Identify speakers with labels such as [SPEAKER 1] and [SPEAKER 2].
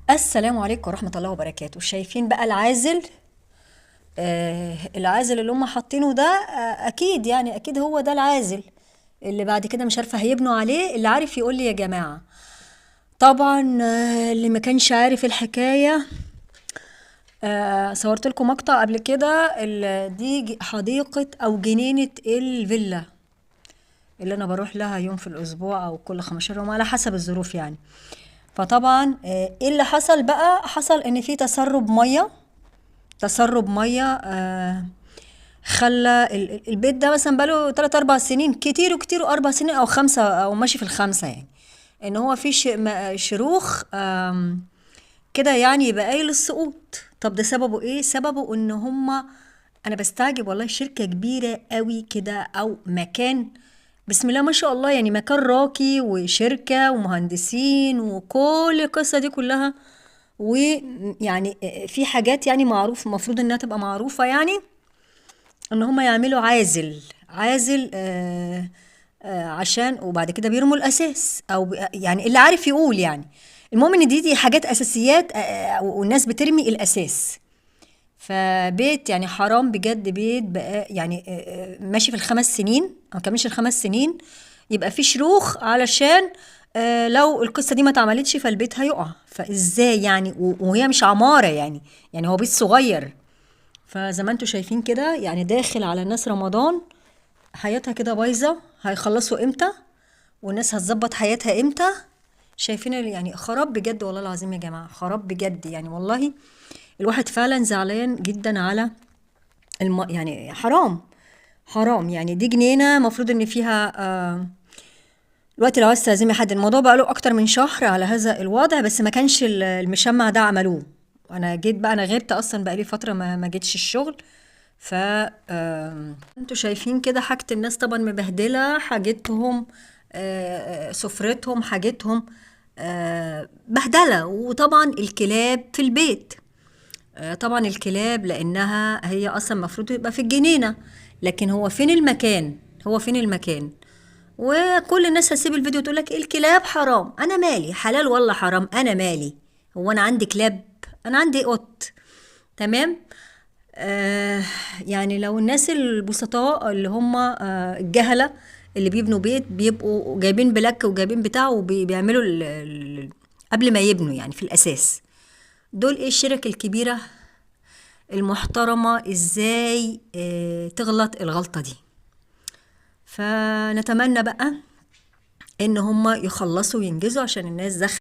[SPEAKER 1] السلام عليكم ورحمة الله وبركاته. شايفين بقى العازل؟ العازل اللي هم حاطينه ده، اكيد يعني اكيد هو ده العازل اللي بعد كده مش عارفة هيبنوا عليه. اللي عارف يقول لي يا جماعة. طبعا اللي ما كانش عارف الحكاية، صورت لكم مقطع قبل كده. دي حديقة او جنينة الفيلا اللي انا بروح لها يوم في الاسبوع او كل 15 يوم على حسب الظروف يعني. فطبعا ايه اللي حصل بقى؟ حصل ان في تسرب ميه خلى البيت ده مثلا بقاله 3 4 سنين، كتير وكتير، 4 سنين او 5 او ماشي في الخمسه يعني. ان هو في شروخ كده يعني، يبقى قايل للسقوط. طب ده سببه ايه؟ سببه ان هما، انا بستعجب والله، شركة كبيرة قوي كده او مكان، بسم الله ما شاء الله، يعني مكان راقي وشركة ومهندسين وكل القصة دي كلها. ويعني في حاجات يعني معروف، المفروض انها تبقى معروفة يعني، ان هما يعملوا عازل عشان وبعد كده بيرموا الاساس او يعني اللي عارف يقول يعني. المهم ان دي حاجات اساسيات، والناس بترمي الاساس. فبيت يعني حرام بجد، بيت بقى يعني ماشي في ال5 سنين او كملش ال5 سنين، يبقى في شروخ علشان لو القصة دي ما اتعملتش فالبيت هيقع. فازاي يعني؟ وهي مش عمارة يعني، يعني هو بيت صغير. فزي ما انتوا شايفين كده يعني، داخل على الناس رمضان، حياتها كده بايظة. هيخلصوا امتى؟ والناس هتظبط حياتها امتى؟ شايفين يعني خراب بجد والله العظيم يا جماعة، خراب بجد يعني والله. الواحد فعلا زعلان جدا على يعني حرام. حرام يعني، دي جنينة مفروض ان فيها دلوقتي لو عايز تعزمي حد، الموضوع بقى له اكتر من شهر على هذا الوضع، بس ما كانش المشمع ده عملوه. انا جيت بقى، انا غبت اصلا بقى لي فترة ما جيتش الشغل. ف انتوا شايفين كده حاجة الناس طبعا مبهدلة حاجتهم، سفرتهم، حاجتهم بهدلة. وطبعا الكلاب في البيت، طبعا الكلاب لانها هي اصلا المفروض تبقى في الجنينة، لكن هو فين المكان؟ هو فين المكان؟ وكل الناس هتسيب الفيديو تقول لك الكلاب حرام. انا مالي؟ حلال ولا حرام؟ انا مالي؟ هو انا عندي كلاب؟ انا عندي قط. تمام. يعني لو الناس البسطاء اللي هم الجهلة اللي بيبنوا بيت، بيبقوا جايبين بلاك وجايبين بتاع وبيعملوا قبل ما يبنوا يعني في الأساس. دول ايه الشركة الكبيرة المحترمة ازاي تغلط الغلطة دي؟ فنتمنى بقى ان هم يخلصوا وينجزوا عشان الناس دخل